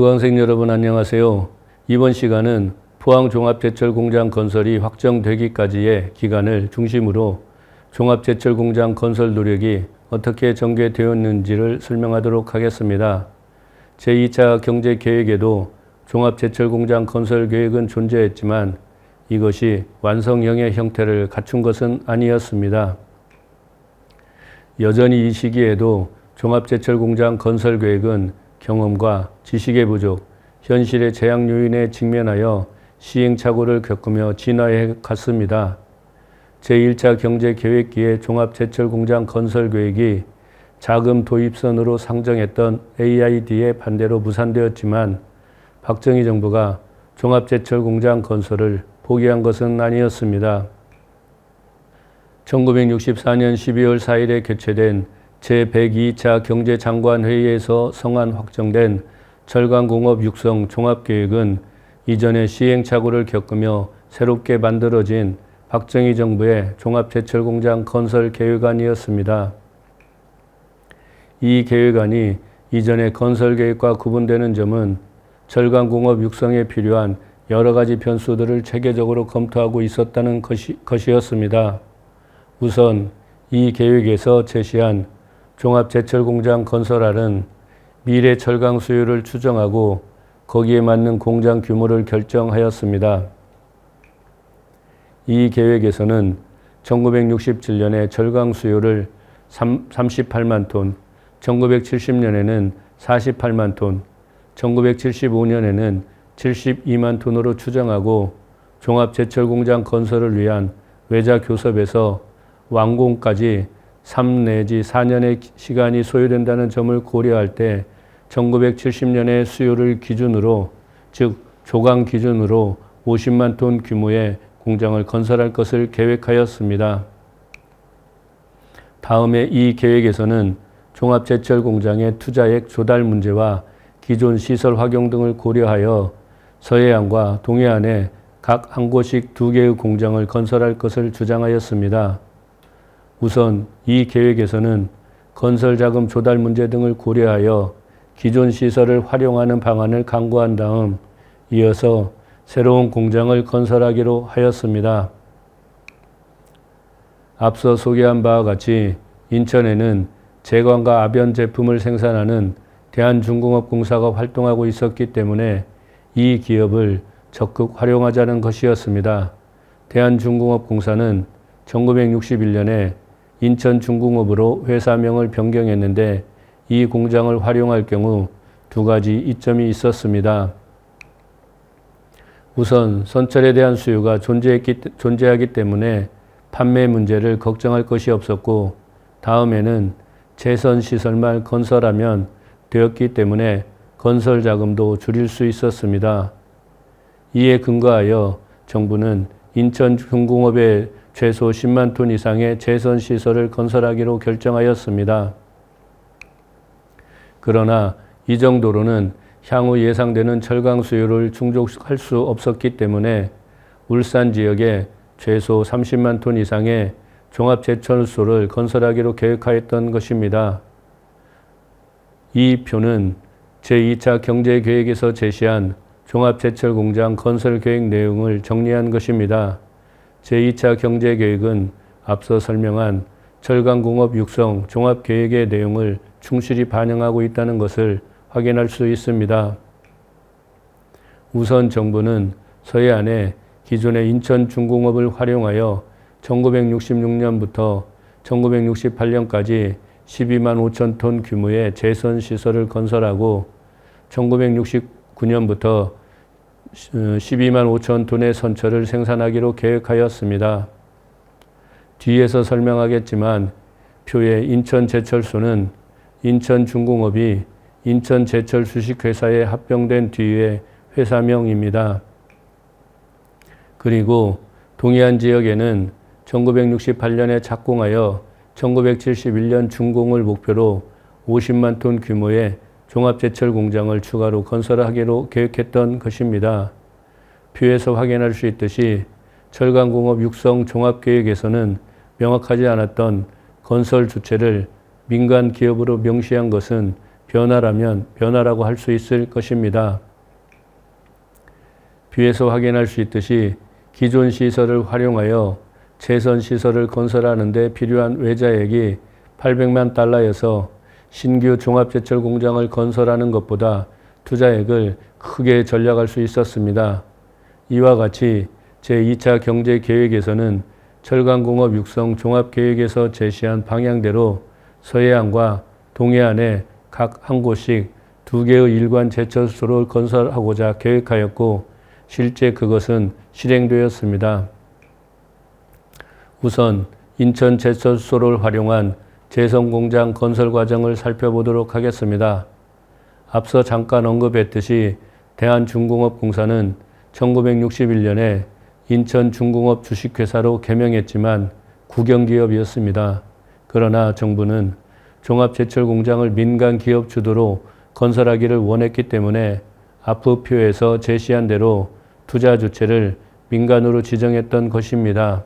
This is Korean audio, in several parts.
수강생 여러분 안녕하세요. 이번 시간은 포항종합제철공장 건설이 확정되기까지의 기간을 중심으로 종합제철공장 건설 노력이 어떻게 전개되었는지를 설명하도록 하겠습니다. 제2차 경제계획에도 종합제철공장 건설 계획은 존재했지만 이것이 완성형의 형태를 갖춘 것은 아니었습니다. 여전히 이 시기에도 종합제철공장 건설 계획은 경험과 지식의 부족, 현실의 제약 요인에 직면하여 시행착오를 겪으며 진화해 갔습니다. 제1차 경제계획기의 종합제철공장 건설 계획이 자금 도입선으로 상정했던 AID의 반대로 무산되었지만 박정희 정부가 종합제철공장 건설을 포기한 것은 아니었습니다. 1964년 12월 4일에 개최된 제102차 경제장관회의에서 성안 확정된 철강공업 육성 종합계획은 이전에 시행착오를 겪으며 새롭게 만들어진 박정희 정부의 종합제철공장 건설 계획안이었습니다. 이 계획안이 이전의 건설 계획과 구분되는 점은 철강공업 육성에 필요한 여러 가지 변수들을 체계적으로 검토하고 있었다는 것이었습니다. 우선 이 계획에서 제시한 종합제철공장 건설안은 미래 철강 수요를 추정하고 거기에 맞는 공장 규모를 결정하였습니다. 이 계획에서는 1967년에 철강 수요를 38만 톤, 1970년에는 48만 톤, 1975년에는 72만 톤으로 추정하고 종합제철공장 건설을 위한 외자 교섭에서 완공까지 3 내지 4년의 시간이 소요된다는 점을 고려할 때 1970년의 수요를 기준으로, 즉 조강 기준으로 50만 톤 규모의 공장을 건설할 것을 계획하였습니다. 다음에 이 계획에서는 종합제철공장의 투자액 조달 문제와 기존 시설 활용 등을 고려하여 서해안과 동해안에 각 한 곳씩 2개의 공장을 건설할 것을 주장하였습니다. 우선 이 계획에서는 건설자금 조달 문제 등을 고려하여 기존 시설을 활용하는 방안을 강구한 다음 이어서 새로운 공장을 건설하기로 하였습니다. 앞서 소개한 바와 같이 인천에는 제광과 압연 제품을 생산하는 대한중공업공사가 활동하고 있었기 때문에 이 기업을 적극 활용하자는 것이었습니다. 대한중공업공사는 1961년에 인천중공업으로 회사명을 변경했는데 이 공장을 활용할 경우 2가지 이점이 있었습니다. 우선 선철에 대한 수요가 존재하기 때문에 판매 문제를 걱정할 것이 없었고, 다음에는 제선시설만 건설하면 되었기 때문에 건설 자금도 줄일 수 있었습니다. 이에 근거하여 정부는 인천중공업에 최소 10만 톤 이상의 제선시설을 건설하기로 결정하였습니다. 그러나 이 정도로는 향후 예상되는 철강 수요를 충족할 수 없었기 때문에 울산 지역에 최소 30만 톤 이상의 종합제철소를 건설하기로 계획하였던 것입니다. 이 표는 제2차 경제계획에서 제시한 종합제철공장 건설계획 내용을 정리한 것입니다. 제2차 경제계획은 앞서 설명한 철강공업 육성 종합계획의 내용을 충실히 반영하고 있다는 것을 확인할 수 있습니다. 우선 정부는 서해안에 기존의 인천중공업을 활용하여 1966년부터 1968년까지 12만 5천 톤 규모의 제선시설을 건설하고 1969년부터 12만 5천 톤의 선철을 생산하기로 계획하였습니다. 뒤에서 설명하겠지만 표의 인천제철소는 인천중공업이 인천제철주식회사에 합병된 뒤의 회사명입니다. 그리고 동해안 지역에는 1968년에 착공하여 1971년 준공을 목표로 50만 톤 규모의 종합제철 공장을 추가로 건설하기로 계획했던 것입니다. 표에서 확인할 수 있듯이 철강공업 육성 종합계획에서는 명확하지 않았던 건설 주체를 민간 기업으로 명시한 것은 변화라면 변화라고 할 수 있을 것입니다. 뷰에서 확인할 수 있듯이 기존 시설을 활용하여 최선 시설을 건설하는 데 필요한 외자액이 800만 달러여서 신규 종합제철 공장을 건설하는 것보다 투자액을 크게 절약할 수 있었습니다. 이와 같이 제2차 경제계획에서는 철강공업 육성 종합계획에서 제시한 방향대로 서해안과 동해안에 각 한 곳씩 2개의 일관 제철소를 건설하고자 계획하였고 실제 그것은 실행되었습니다. 우선 인천 제철소를 활용한 제성공장 건설 과정을 살펴보도록 하겠습니다. 앞서 잠깐 언급했듯이 대한중공업공사는 1961년에 인천중공업 주식회사로 개명했지만 국영기업이었습니다. 그러나 정부는 종합제철공장을 민간기업 주도로 건설하기를 원했기 때문에 아프표에서 제시한 대로 투자 주체를 민간으로 지정했던 것입니다.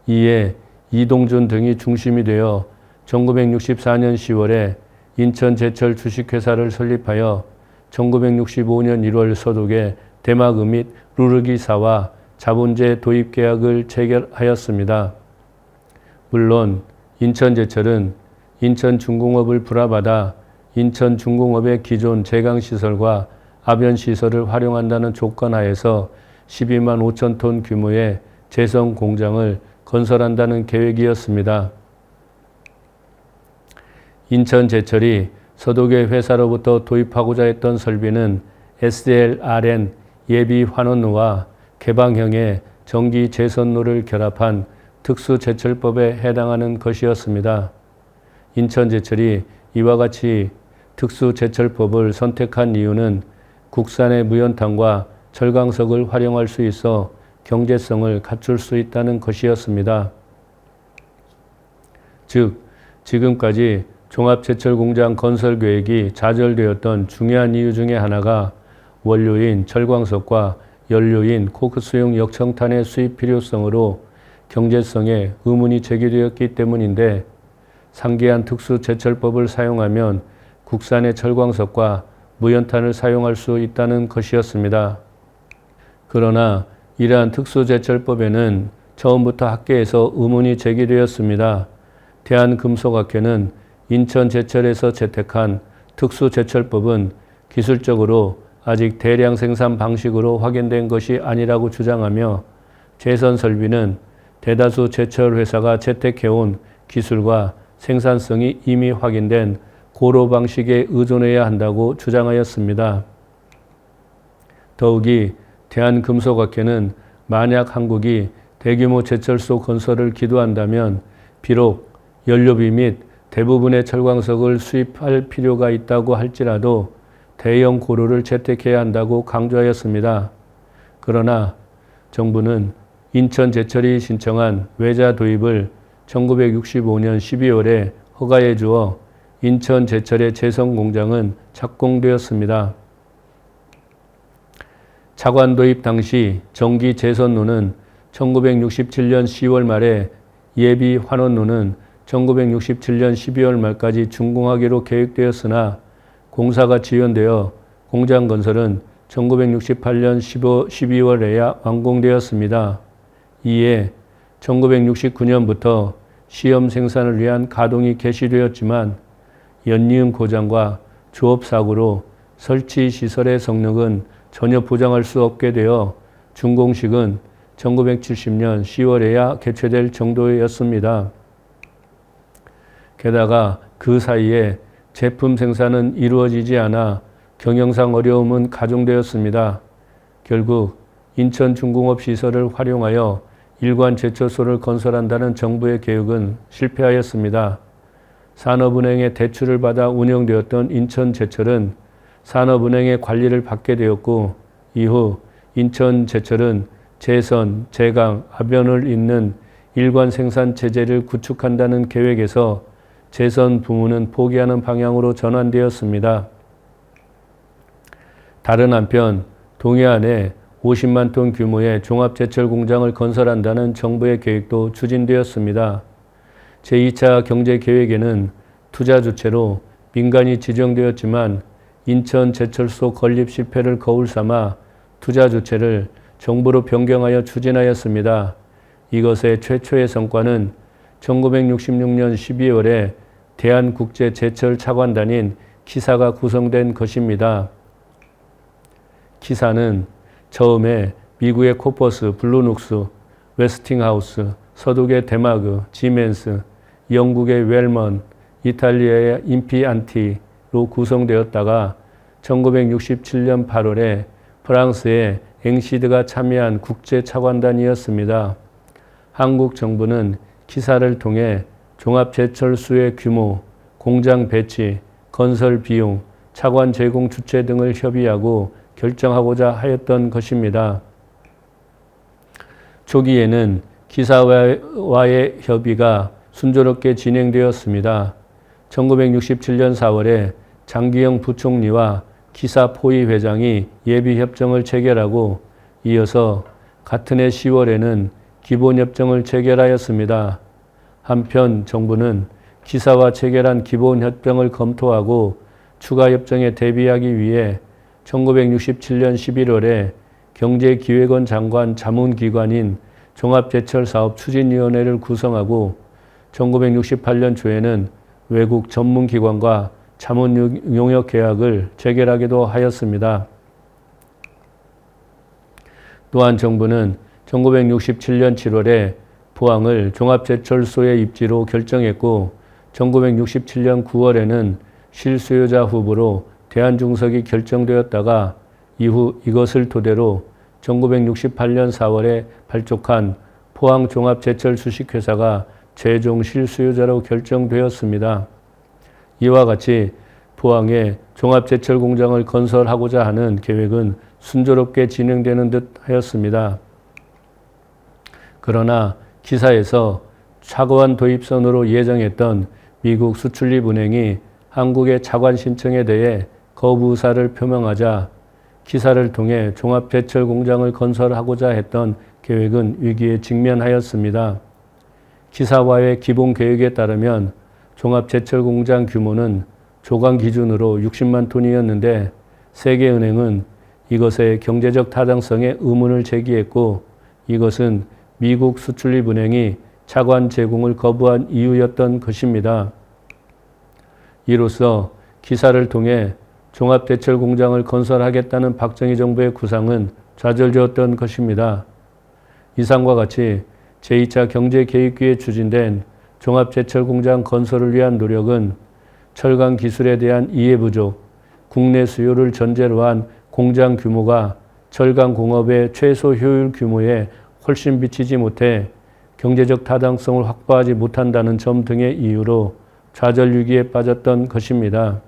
이에 이동준 등이 중심이 되어 1964년 10월에 인천제철 주식회사를 설립하여 1965년 1월 서독에 대마금 및 루르기사와 자본제 도입 계약을 체결하였습니다. 물론 인천제철은 인천중공업을 불화받아 인천중공업의 기존 제강시설과 아변시설을 활용한다는 조건 하에서 12만 5천 톤 규모의 제성공장을 건설한다는 계획이었습니다. 인천제철이 서독의 회사로부터 도입하고자 했던 설비는 SLRN 예비환원로와 개방형의 전기 제선로를 결합한 특수제철법에 해당하는 것이었습니다. 인천제철이 이와 같이 특수제철법을 선택한 이유는 국산의 무연탄과 철광석을 활용할 수 있어 경제성을 갖출 수 있다는 것이었습니다. 즉, 지금까지 종합제철공장 건설 계획이 좌절되었던 중요한 이유 중에 하나가 원료인 철광석과 연료인 코크수용 역청탄의 수입 필요성으로 경제성에 의문이 제기되었기 때문인데 상기한 특수제철법을 사용하면 국산의 철광석과 무연탄을 사용할 수 있다는 것이었습니다. 그러나 이러한 특수제철법에는 처음부터 학계에서 의문이 제기되었습니다. 대한금속학회는 인천제철에서 채택한 특수제철법은 기술적으로 아직 대량 생산 방식으로 확인된 것이 아니라고 주장하며 제선 설비는 대다수 제철 회사가 채택해온 기술과 생산성이 이미 확인된 고로 방식에 의존해야 한다고 주장하였습니다. 더욱이 대한금속학회는 만약 한국이 대규모 제철소 건설을 기도한다면 비록 연료비 및 대부분의 철광석을 수입할 필요가 있다고 할지라도 대형 고로를 채택해야 한다고 강조하였습니다. 그러나 정부는 인천제철이 신청한 외자 도입을 1965년 12월에 허가해 주어 인천제철의 제성공장은 착공되었습니다. 차관 도입 당시 전기 제선로는 1967년 10월 말에 예비 환원로는 1967년 12월 말까지 준공하기로 계획되었으나 공사가 지연되어 공장 건설은 1968년 12월에야 완공되었습니다. 이에 1969년부터 시험 생산을 위한 가동이 개시되었지만 연이은 고장과 조업 사고로 설치 시설의 성능은 전혀 보장할 수 없게 되어 준공식은 1970년 10월에야 개최될 정도였습니다. 게다가 그 사이에 제품 생산은 이루어지지 않아 경영상 어려움은 가중되었습니다. 결국 인천중공업 시설을 활용하여 일관 제철소를 건설한다는 정부의 계획은 실패하였습니다. 산업은행의 대출을 받아 운영되었던 인천제철은 산업은행의 관리를 받게 되었고 이후 인천제철은 제선, 제강, 아변을 잇는 일관 생산 체제를 구축한다는 계획에서 제선 부문은 포기하는 방향으로 전환되었습니다. 다른 한편 동해안에 50만 톤 규모의 종합제철공장을 건설한다는 정부의 계획도 추진되었습니다. 제2차 경제계획에는 투자 주체로 민간이 지정되었지만 인천 제철소 건립 실패를 거울 삼아 투자 주체를 정부로 변경하여 추진하였습니다. 이것의 최초의 성과는 1966년 12월에 대한국제제철차관단인 키사가 구성된 것입니다. 키사는 처음에 미국의 코퍼스, 블루눅스, 웨스팅하우스, 서독의 데마그, 지멘스, 영국의 웰먼, 이탈리아의 임피안티로 구성되었다가 1967년 8월에 프랑스의 앵시드가 참여한 국제차관단이었습니다. 한국 정부는 키사를 통해 종합제철소의 규모, 공장 배치, 건설 비용, 차관 제공 주체 등을 협의하고 결정하고자 하였던 것입니다. 초기에는 키사와의 협의가 순조롭게 진행되었습니다. 1967년 4월에 장기영 부총리와 키사 포위 회장이 예비협정을 체결하고 이어서 같은 해 10월에는 기본협정을 체결하였습니다. 한편 정부는 키사와 체결한 기본협정을 검토하고 추가 협정에 대비하기 위해 1967년 11월에 경제기획원 장관 자문기관인 종합제철사업추진위원회를 구성하고 1968년 초에는 외국 전문기관과 자문용역 계약을 체결하기도 하였습니다. 또한 정부는 1967년 7월에 포항을 종합제철소의 입지로 결정했고 1967년 9월에는 실수요자 후보로 대한중석이 결정되었다가 이후 이것을 토대로 1968년 4월에 발족한 포항종합제철주식회사가 최종 실수요자로 결정되었습니다. 이와 같이 포항에 종합제철공장을 건설하고자 하는 계획은 순조롭게 진행되는 듯 하였습니다. 그러나 키사에서 차관 도입선으로 예정했던 미국 수출입은행이 한국의 차관 신청에 대해 거부 의사를 표명하자 키사를 통해 종합제철공장을 건설하고자 했던 계획은 위기에 직면하였습니다. 키사와의 기본계획에 따르면 종합제철공장 규모는 조강 기준으로 60만 톤이었는데 세계은행은 이것의 경제적 타당성에 의문을 제기했고 이것은 미국 수출입은행이 차관 제공을 거부한 이유였던 것입니다. 이로써 키사를 통해 종합제철공장을 건설하겠다는 박정희 정부의 구상은 좌절되었던 것입니다. 이상과 같이 제2차 경제계획기에 추진된 종합제철공장 건설을 위한 노력은 철강 기술에 대한 이해 부족, 국내 수요를 전제로 한 공장 규모가 철강 공업의 최소 효율 규모에 훨씬 미치지 못해 경제적 타당성을 확보하지 못한다는 점 등의 이유로 좌절 위기에 빠졌던 것입니다.